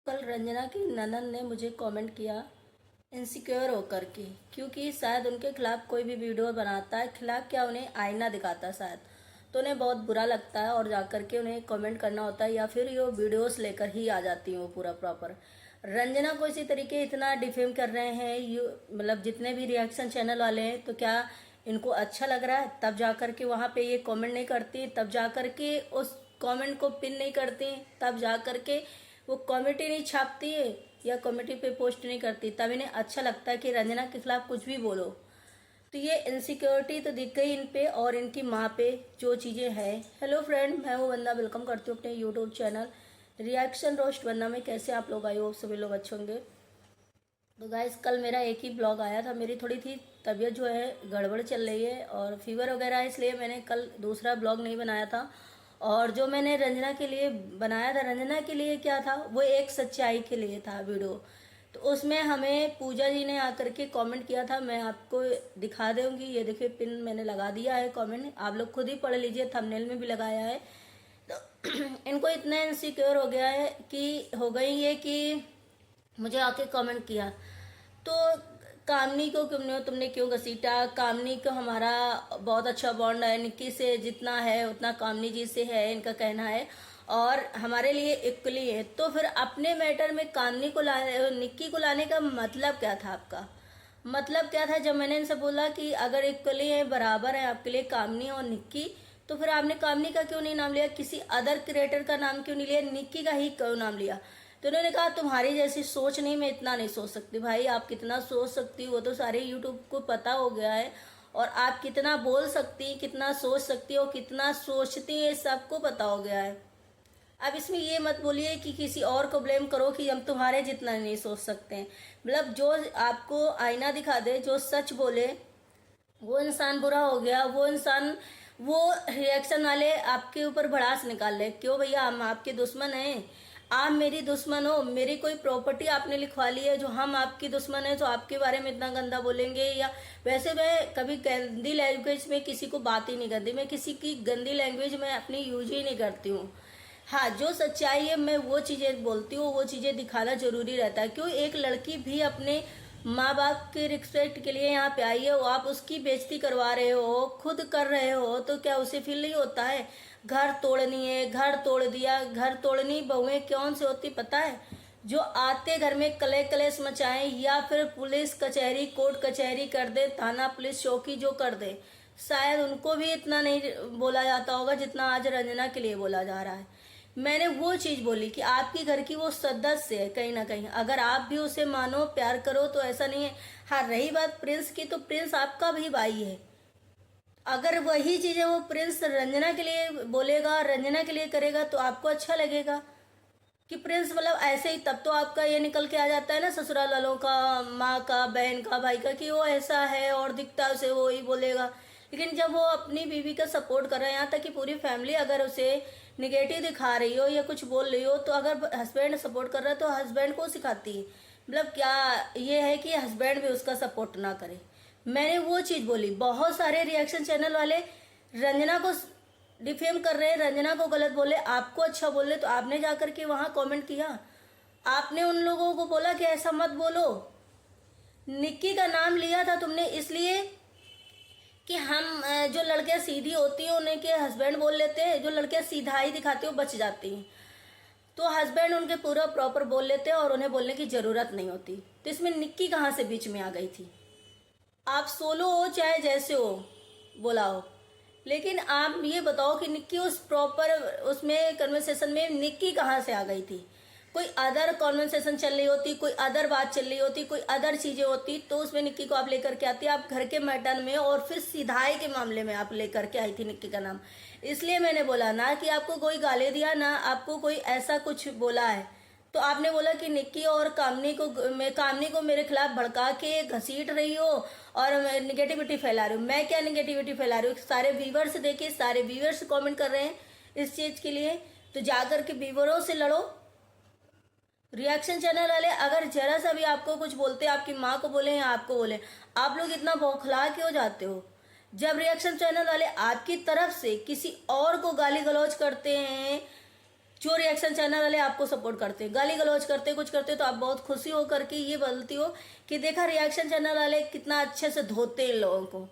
कल रंजना की ननद ने मुझे कमेंट किया इनसिक्योर होकर के, क्योंकि शायद उनके खिलाफ कोई भी वीडियो बनाता है, खिलाफ क्या उन्हें आईना दिखाता है शायद, तो उन्हें बहुत बुरा लगता है और जाकर के उन्हें कमेंट करना होता है या फिर ये वीडियोस लेकर ही आ जाती हैं वो पूरा प्रॉपर। रंजना को इसी तरीके इतना डिफेम कर रहे हैं यू, मतलब जितने भी रिएक्शन चैनल वाले हैं, तो क्या इनको अच्छा लग रहा है? तब जाकर के वहाँ पे ये कमेंट नहीं करती, तब जाकर के उस कमेंट को पिन नहीं करती, तब जाकर के वो कमेटी नहीं छापती है या कमेटी पे पोस्ट नहीं करती, तब इन्हें अच्छा लगता है कि रंजना के खिलाफ कुछ भी बोलो। तो ये इनसिक्योरिटी तो दिख गई इन पे और इनकी माँ पे जो चीज़ें हैं। हेलो फ्रेंड, मैं हूँ वंदना, वेलकम करती हूँ अपने यूट्यूब चैनल रिएक्शन रोस्ट वंदना में। कैसे आप लोग आए हो? सभी लोग अच्छे होंगे। तो गाइस, कल मेरा एक ही ब्लॉग आया था। मेरी थोड़ी थी तबीयत जो है गड़बड़ चल रही है और फीवर वगैरह है, इसलिए मैंने कल दूसरा ब्लॉग नहीं बनाया था। और जो मैंने रंजना के लिए बनाया था, रंजना के लिए क्या था, वो एक सच्चाई के लिए था वीडियो। तो उसमें हमें पूजा जी ने आकर के कमेंट किया था, मैं आपको दिखा दूंगी। ये देखिए, पिन मैंने लगा दिया है कमेंट, आप लोग खुद ही पढ़ लीजिए, थंबनेल में भी लगाया है। तो इनको इतना इनसिक्योर हो गया है कि हो गई है कि मुझे आके कमेंट किया तो कामनी को तुमने क्यों घसीटा? कामनी को हमारा बहुत अच्छा बॉन्ड है, निक्की से जितना है उतना कामनी जी से है, इनका कहना है, और हमारे लिए इक्वली है। तो फिर अपने मैटर में कामनी को निक्की को लाने का मतलब क्या था आपका? मतलब क्या था? जब मैंने इनसे बोला कि अगर इक्वली है, बराबर है आपके लिए कामनी और निक्की, तो फिर आपने कामनी का क्यों नहीं नाम लिया? किसी अदर क्रिएटर का नाम क्यों नहीं लिया? निक्की का ही क्यों नाम लिया? तो उन्होंने कहा तुम्हारी जैसी सोच नहीं, मैं इतना नहीं सोच सकती। भाई, आप कितना सोच सकती हो वो तो सारे यूट्यूब को पता हो गया है, और आप कितना बोल सकती, कितना सोच सकती हो, कितना सोचती है, सबको पता हो गया है। अब इसमें ये मत बोलिए कि किसी और को ब्लेम करो कि हम तुम्हारे जितना नहीं सोच सकते हैं। मतलब जो आपको आईना दिखा दे, जो सच बोले, वो इंसान बुरा हो गया। वो इंसान, वो रिएक्शन वाले आपके ऊपर भड़ास निकाल ले, क्यों भैया हम आपके दुश्मन हैं? आप मेरी दुश्मन हो? मेरी कोई प्रॉपर्टी आपने लिखवा ली है जो हम आपकी दुश्मन है, जो आपके बारे में इतना गंदा बोलेंगे? या वैसे मैं कभी गंदी लैंग्वेज में किसी को बात ही नहीं करती, मैं किसी की गंदी लैंग्वेज में अपनी यूज ही नहीं करती हूँ। हाँ, जो सच्चाई है मैं वो चीज़ें बोलती हूँ, वो चीज़ें दिखाना जरूरी रहता है। क्यों एक लड़की भी अपने माँ बाप के रिस्पेक्ट के लिए यहाँ पे आई है, वो आप उसकी बेइज्जती करवा रहे हो, खुद कर रहे हो, तो क्या उसे फील नहीं होता है? घर तोड़नी है, घर तोड़ दिया। घर तोड़नी बहुएं कौन से होती पता है? जो आते घर में कले कलेश मचाएं, या फिर पुलिस कचहरी, कोर्ट कचहरी कर दे, थाना पुलिस चौकी जो कर दे, शायद उनको भी इतना नहीं बोला जाता होगा जितना आज रंजना के लिए बोला जा रहा है। मैंने वो चीज बोली कि आपकी घर की वो सदस्य है कहीं ना कहीं, अगर आप भी उसे मानो, प्यार करो, तो ऐसा नहीं है। हाँ, रही बात प्रिंस की, तो प्रिंस आपका भी भाई है। अगर वही चीजें वो प्रिंस रंजना के लिए बोलेगा, रंजना के लिए करेगा, तो आपको अच्छा लगेगा कि प्रिंस मतलब ऐसे ही? तब तो आपका ये निकल के आ जाता है ना ससुराल वालों का, माँ का, बहन का, भाई का, कि वो ऐसा है और दिखता है उसे, वो ही बोलेगा। लेकिन जब वो अपनी बीवी का सपोर्ट कर रहा है, यहाँ तक कि पूरी फैमिली अगर उसे निगेटिव दिखा रही हो या कुछ बोल रही हो, तो अगर हस्बैंड सपोर्ट कर रहा है तो हस्बैंड को सिखाती है। मतलब क्या ये है कि हस्बैंड भी उसका सपोर्ट ना करे? मैंने वो चीज बोली। बहुत सारे रिएक्शन चैनल वाले रंजना को डिफेम कर रहे हैं, रंजना को गलत बोले, आपको अच्छा बोले, तो आपने जाकर के वहां कमेंट किया। आपने उन लोगों को बोला कि ऐसा मत बोलो। निक्की का नाम लिया था तुमने इसलिए कि हम जो लड़कियां सीधी होती हैं उन्हें के हस्बैंड बोल लेते हैं, जो लड़कियां सीधाई दिखाती हैं वो बच जाती हैं, तो हस्बैंड उनके पूरा प्रॉपर बोल लेते हैं और उन्हें बोलने की जरूरत नहीं होती। तो इसमें निक्की कहाँ से बीच में आ गई थी? आप सोलो हो चाहे जैसे हो, बोला हो, लेकिन आप ये बताओ कि निक्की उस प्रॉपर उसमें कन्वर्सेशन में निक्की कहाँ से आ गई थी? कोई अदर कॉन्वर्सेशन चल रही होती, कोई अदर बात चल रही होती, कोई अदर चीजें होती, तो उसमें निक्की को आप लेकर के आती। आप घर के मैटर में और फिर सिधाई के मामले में आप लेकर के आई थी निक्की का नाम। इसलिए मैंने बोला ना कि आपको कोई गाली दिया, ना आपको कोई ऐसा कुछ बोला है। तो आपने बोला कि निक्की और कामनी को मेरे खिलाफ भड़का के घसीट रही हो और निगेटिविटी फैला रही हूँ। मैं क्या निगेटिविटी फैला रही हूँ? सारे व्यूवर्स देखिए, सारे व्यूवर्स कमेंट कर रहे हैं इस चीज के लिए, तो जाकर के व्यूवरों से लड़ो। रिएक्शन चैनल वाले अगर जरा सा भी आपको कुछ बोलते, आपकी माँ को बोले या आपको बोले, आप लोग इतना बौखला क्यों जाते हो? जब रिएक्शन चैनल वाले आपकी तरफ से किसी और को गाली गलौज करते हैं, जो रिएक्शन चैनल वाले आपको सपोर्ट करते हैं, गाली गलौज करते कुछ करते, तो आप बहुत खुशी हो करके ये बोलती हो कि देखा रिएक्शन चैनल वाले कितना अच्छे से धोते हैं लोगों को।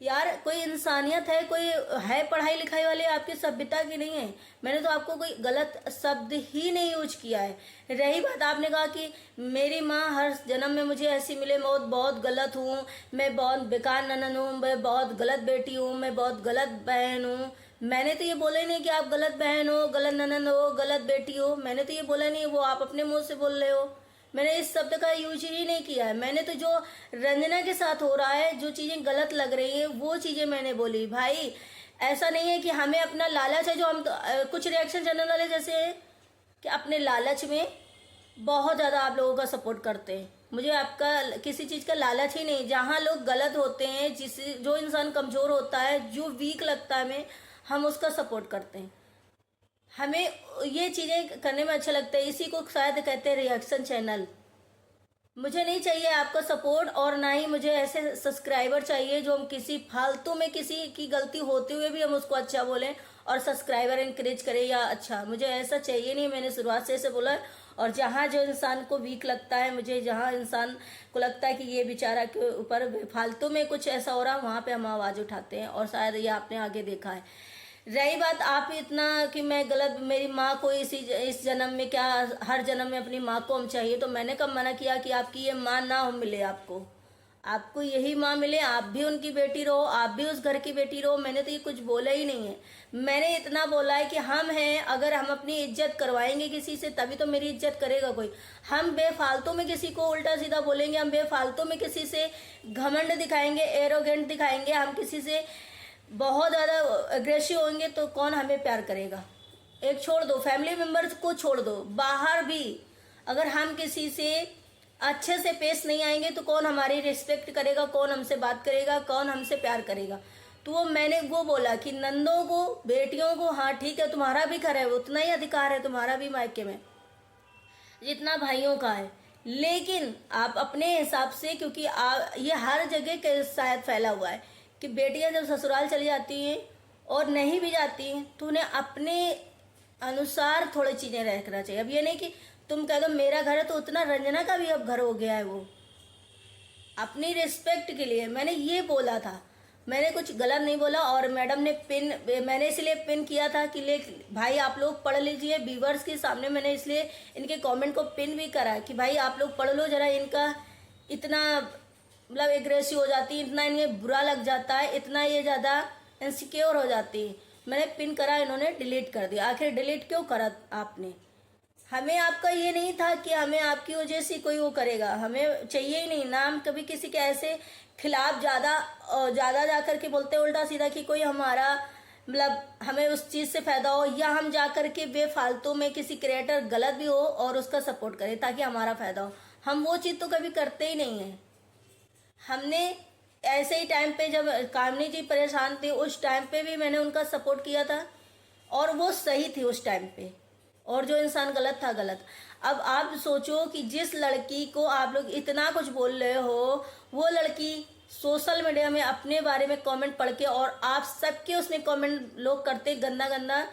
यार कोई इंसानियत है, कोई है पढ़ाई लिखाई वाले आपकी सभ्यता की नहीं है। मैंने तो आपको कोई गलत शब्द ही नहीं यूज किया है। रही बात, आपने कहा कि मेरी माँ हर जन्म में मुझे ऐसी मिले, मैं बहुत गलत हूँ, मैं बहुत बेकार ननन हूँ, मैं बहुत गलत बेटी हूँ, मैं बहुत गलत बहन हूँ। मैंने तो ये बोला ही नहीं कि आप गलत बहन हो, गलत ननन हो, गलत बेटी हो। मैंने तो ये बोला नहीं, वो आप अपने मुंह से बोल रहे हो। मैंने इस शब्द का यूज ही नहीं किया है। मैंने तो जो रंजना के साथ हो रहा है, जो चीज़ें गलत लग रही हैं, वो चीज़ें मैंने बोली। भाई ऐसा नहीं है कि हमें अपना लालच है, जो हम कुछ रिएक्शन चैनल वाले जैसे हैं कि अपने लालच में बहुत ज़्यादा आप लोगों का सपोर्ट करते हैं। मुझे आपका किसी चीज़ का लालच ही नहीं। जहाँ लोग गलत होते हैं, जो इंसान कमज़ोर होता है, जो वीक लगता है हमें, हम उसका सपोर्ट करते हैं। हमें ये चीज़ें करने में अच्छा लगता है। इसी को शायद कहते हैं रिएक्शन चैनल। मुझे नहीं चाहिए आपका सपोर्ट, और ना ही मुझे ऐसे सब्सक्राइबर चाहिए जो हम किसी फालतू में किसी की गलती होते हुए भी हम उसको अच्छा बोलें और सब्सक्राइबर इंकरेज करें या अच्छा। मुझे ऐसा चाहिए नहीं। मैंने शुरुआत से ऐसे बोला है। और जहाँ जो इंसान को वीक लगता है, मुझे जहाँ इंसान को लगता है कि ये बेचारा के ऊपर फालतू में कुछ ऐसा हो रहा, वहाँ पे हम आवाज़ उठाते हैं। और शायद ये आपने आगे देखा है। रही बात आप इतना कि मैं गलत, मेरी माँ को इस जन्म में क्या, हर जन्म में अपनी माँ को हम चाहिए, तो मैंने कब मना किया कि आपकी ये माँ ना हो मिले आपको। आपको यही माँ मिले, आप भी उनकी बेटी रहो, आप भी उस घर की बेटी रहो। मैंने तो ये कुछ बोला ही नहीं है। मैंने इतना बोला है कि हम हैं, अगर हम अपनी इज्जत करवाएंगे किसी से तभी तो मेरी इज्जत करेगा कोई। हम बेफालतू में किसी को उल्टा सीधा बोलेंगे, हम बेफालतू में किसी से घमंड दिखाएंगे, एरोगेंट दिखाएंगे, हम किसी से बहुत ज़्यादा अग्रेसिव होंगे, तो कौन हमें प्यार करेगा। एक छोड़ दो, फैमिली मेम्बर्स को छोड़ दो, बाहर भी अगर हम किसी से अच्छे से पेश नहीं आएंगे तो कौन हमारी रिस्पेक्ट करेगा, कौन हमसे बात करेगा, कौन हमसे प्यार करेगा। तो वो मैंने वो बोला कि नंदों को, बेटियों को, हाँ ठीक है तुम्हारा भी घर है, उतना ही अधिकार है तुम्हारा भी मायके में जितना भाइयों का है। लेकिन आप अपने हिसाब से, क्योंकि ये हर जगह शायद फैला हुआ है कि बेटियां जब ससुराल चली जाती हैं और नहीं भी जाती हैं तो उन्हें अपने अनुसार थोड़ी चीज़ें रखना चाहिए। अब ये नहीं कि तुम कह दो मेरा घर है, तो उतना रंजना का भी अब घर हो गया है। वो अपनी रिस्पेक्ट के लिए मैंने ये बोला था, मैंने कुछ गलत नहीं बोला। और मैडम ने पिन, मैंने इसलिए पिन किया था कि ले भाई आप लोग पढ़ लीजिए, व्यूअर्स के सामने मैंने इसलिए इनके कमेंट को पिन भी करा कि भाई आप लोग पढ़ लो जरा। इनका इतना मतलब एग्रेसिव हो जाती है, इतना इन्हें बुरा लग जाता है, इतना ये ज़्यादा इनसिक्योर हो जाती है। मैंने पिन करा, इन्होंने डिलीट कर दिया। आखिर डिलीट क्यों करा आपने? हमें आपका ये नहीं था कि हमें आपकी वजह से कोई वो करेगा, हमें चाहिए ही नहीं ना। हम कभी किसी के ऐसे खिलाफ ज़्यादा जा कर के बोलते उल्टा सीधा कि कोई हमारा मतलब हमें उस चीज़ से फ़ायदा हो, या हम जा कर के बेफालतू में किसी क्रिएटर गलत भी हो और उसका सपोर्ट करें ताकि हमारा फ़ायदा हो। हम वो चीज़ तो कभी करते ही नहीं हैं। हमने ऐसे ही टाइम पे जब कामनी जी परेशान थे, उस टाइम पे भी मैंने उनका सपोर्ट किया था और वो सही थी उस टाइम पे, और जो इंसान गलत था गलत। अब आप सोचो कि जिस लड़की को आप लोग इतना कुछ बोल रहे हो, वो लड़की सोशल मीडिया में अपने बारे में कमेंट पढ़ के, और आप सबके उसमें कमेंट लोग करते गंदा गंदा,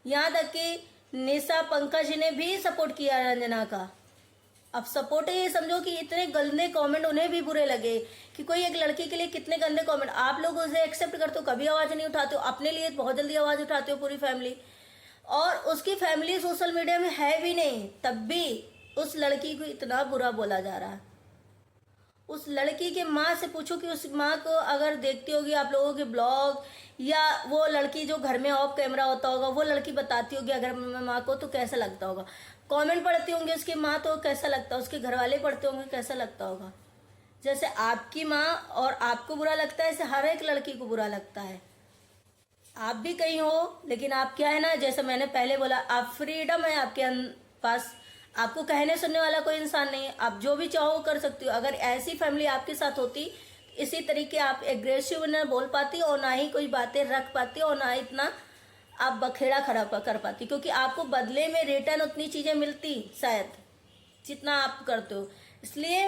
यहाँ तक कि निशा पंकज ने भी सपोर्ट किया रंजना का। अब सपोर्ट है, ये समझो कि इतने गंदे कमेंट उन्हें भी बुरे लगे कि कोई एक लड़की के लिए कितने गंदे कमेंट। आप लोग उसे एक्सेप्ट करते हो, कभी आवाज़ नहीं उठाते हो, अपने लिए बहुत जल्दी आवाज़ उठाते हो पूरी फैमिली। और उसकी फैमिली सोशल मीडिया में है भी नहीं, तब भी उस लड़की को इतना बुरा बोला जा रहा है। उस लड़की के माँ से पूछो कि उस माँ को अगर देखती होगी आप लोगों के ब्लॉग, या वो लड़की जो घर में ऑफ कैमरा होता होगा, वो लड़की बताती होगी अगर माँ को तो कैसा लगता होगा। कमेंट पढ़ती होंगे उसकी माँ तो कैसा लगता है, उसके घर वाले पढ़ते होंगे कैसा लगता होगा। जैसे आपकी माँ और आपको बुरा लगता है, ऐसे हर एक लड़की को बुरा लगता है। आप भी कहीं हो, लेकिन आप क्या है ना, जैसे मैंने पहले बोला, आप फ्रीडम है आपके पास, आपको कहने सुनने वाला कोई इंसान नहीं है, आप जो भी चाहो कर सकती हो। अगर ऐसी फैमिली आपके साथ होती, इसी तरीके आप एग्रेसिव ना बोल पाती, और ना ही कोई बातें रख पाती, और ना इतना आप बखेड़ा खराब कर पाती, क्योंकि आपको बदले में रिटर्न उतनी चीज़ें मिलती शायद जितना आप करते हो। इसलिए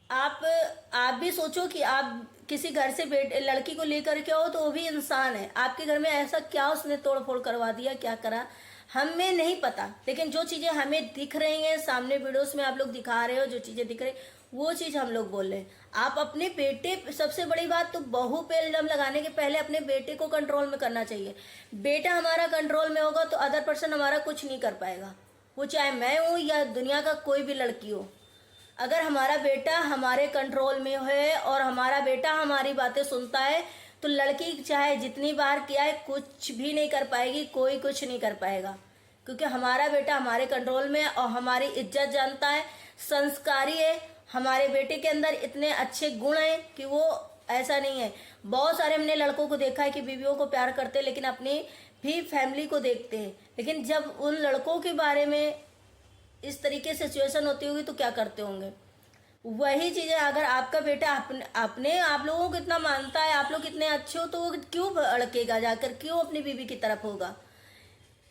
आप भी सोचो कि आप किसी घर से लड़की को लेकर के आओ तो वो भी इंसान है। आपके घर में ऐसा क्या उसने तोड़ फोड़ करवा दिया, क्या करा? हमें नहीं पता, लेकिन जो चीज़ें हमें दिख रही हैं सामने वीडियोस में आप लोग दिखा रहे हो, जो चीज़ें दिख रही वो चीज़ हम लोग बोल रहे हैं। आप अपने बेटे, सबसे बड़ी बात तो बहू पे इल्जाम लगाने के पहले अपने बेटे को कंट्रोल में करना चाहिए। बेटा हमारा कंट्रोल में होगा तो अदर पर्सन हमारा कुछ नहीं कर पाएगा, वो चाहे मैं हूँ या दुनिया का कोई भी लड़की हो। अगर हमारा बेटा हमारे कंट्रोल में है और हमारा बेटा हमारी बातें सुनता है तो लड़की चाहे जितनी बार किया है कुछ भी नहीं कर पाएगी, कोई कुछ नहीं कर पाएगा, क्योंकि हमारा बेटा हमारे कंट्रोल में है और हमारी इज्जत जानता है, संस्कारी है। हमारे बेटे के अंदर इतने अच्छे गुण हैं कि वो ऐसा नहीं है। बहुत सारे हमने लड़कों को देखा है कि बीवियों को प्यार करते हैं लेकिन अपनी भी फैमिली को देखते हैं, लेकिन जब उन लड़कों के बारे में इस तरीके से सिचुएशन होती होगी तो क्या करते होंगे। वही चीज़ें अगर आपका बेटा अपने आप लोगों को इतना मानता है, आप लोग इतने अच्छे हो, तो वो क्यों भड़केगा जाकर, क्यों अपनी बीवी की तरफ होगा।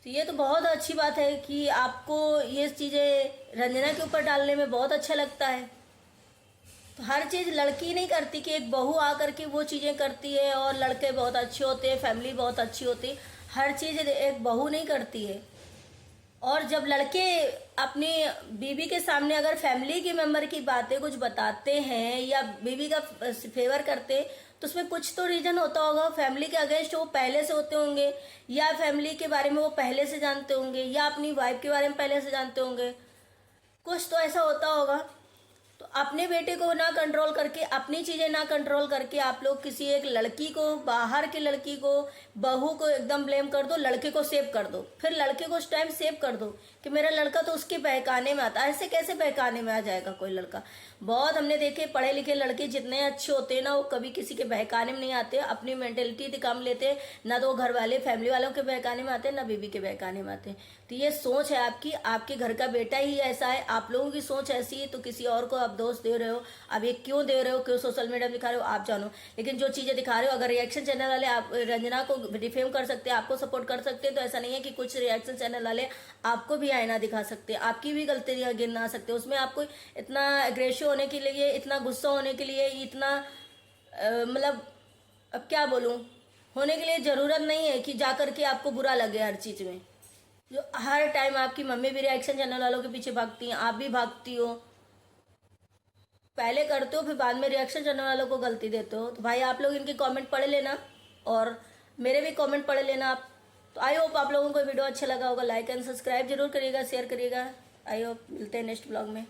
तो ये तो बहुत अच्छी बात है कि आपको ये चीज़ें रंजना के ऊपर डालने में बहुत अच्छा लगता है। तो हर चीज़ लड़की नहीं करती कि एक बहू आकर के वो चीज़ें करती है और लड़के बहुत अच्छे होते हैं, फैमिली बहुत अच्छी होती है। हर चीज़ एक बहू नहीं करती है। और जब लड़के अपनी बीवी के सामने अगर फैमिली के मेंबर की बातें कुछ बताते हैं या बीवी का फेवर करते हैं तो उसमें कुछ तो रीजन होता होगा। फैमिली के अगेंस्ट वो पहले से होते होंगे या फैमिली के बारे में वो पहले से जानते होंगे या अपनी वाइफ के बारे में पहले से जानते होंगे, कुछ तो ऐसा होता होगा। तो अपने बेटे को ना कंट्रोल करके, अपनी चीज़ें ना कंट्रोल करके आप लोग किसी एक लड़की को, बाहर की लड़की को, बहू को एकदम ब्लेम कर दो, लड़के को सेव कर दो। फिर लड़के को उस टाइम सेव कर दो कि मेरा लड़का तो उसके बहकाने में आता है। ऐसे कैसे बहकाने में आ जाएगा कोई लड़का। बहुत हमने देखे पढ़े लिखे लड़के जितने अच्छे होते हैं ना, वो कभी किसी के बहकाने में नहीं आते, अपनी मेंटेलिटी दिखा लेते, ना तो घर वाले फैमिली वालों के बहकाने में आते, ना बीवी के बहकाने में आते। तो ये सोच है आपकी, आपके घर का बेटा ही ऐसा है, आप लोगों की सोच ऐसी है, तो किसी और को आप दोष दे रहे हो। अब ये क्यों दे रहे हो, क्यों सोशल मीडिया में दिखा रहे हो आप जानो, लेकिन जो चीज़ें दिखा रहे हो, अगर रिएक्शन चैनल वाले आप रंजना को डिफेम कर सकते हैं, आपको सपोर्ट कर सकते हैं, तो ऐसा नहीं है कि कुछ रिएक्शन चैनल वाले आपको भी आईना दिखा सकते हैं, आपकी भी गलतियाँ गिना सकते हैं। उसमें आपको इतना एग्रेसिव होने के लिए, इतना गुस्सा होने के लिए, इतना मतलब अब क्या बोलूँ, होने के लिए ज़रूरत नहीं है कि जा कर के आपको बुरा लगे हर चीज़ में। जो हर टाइम आपकी मम्मी भी रिएक्शन चैनल वालों के पीछे भागती हैं, आप भी भागती हो, पहले करते हो फिर बाद में रिएक्शन चैनल वालों को गलती देते हो। तो भाई आप लोग इनके कमेंट पढ़ लेना और मेरे भी कमेंट पढ़ लेना आप। तो आई होप आप लोगों को वीडियो अच्छा लगा होगा। लाइक एंड सब्सक्राइब जरूर करिएगा, शेयर करिएगा। आई होप मिलते हैं नेक्स्ट ब्लॉग में।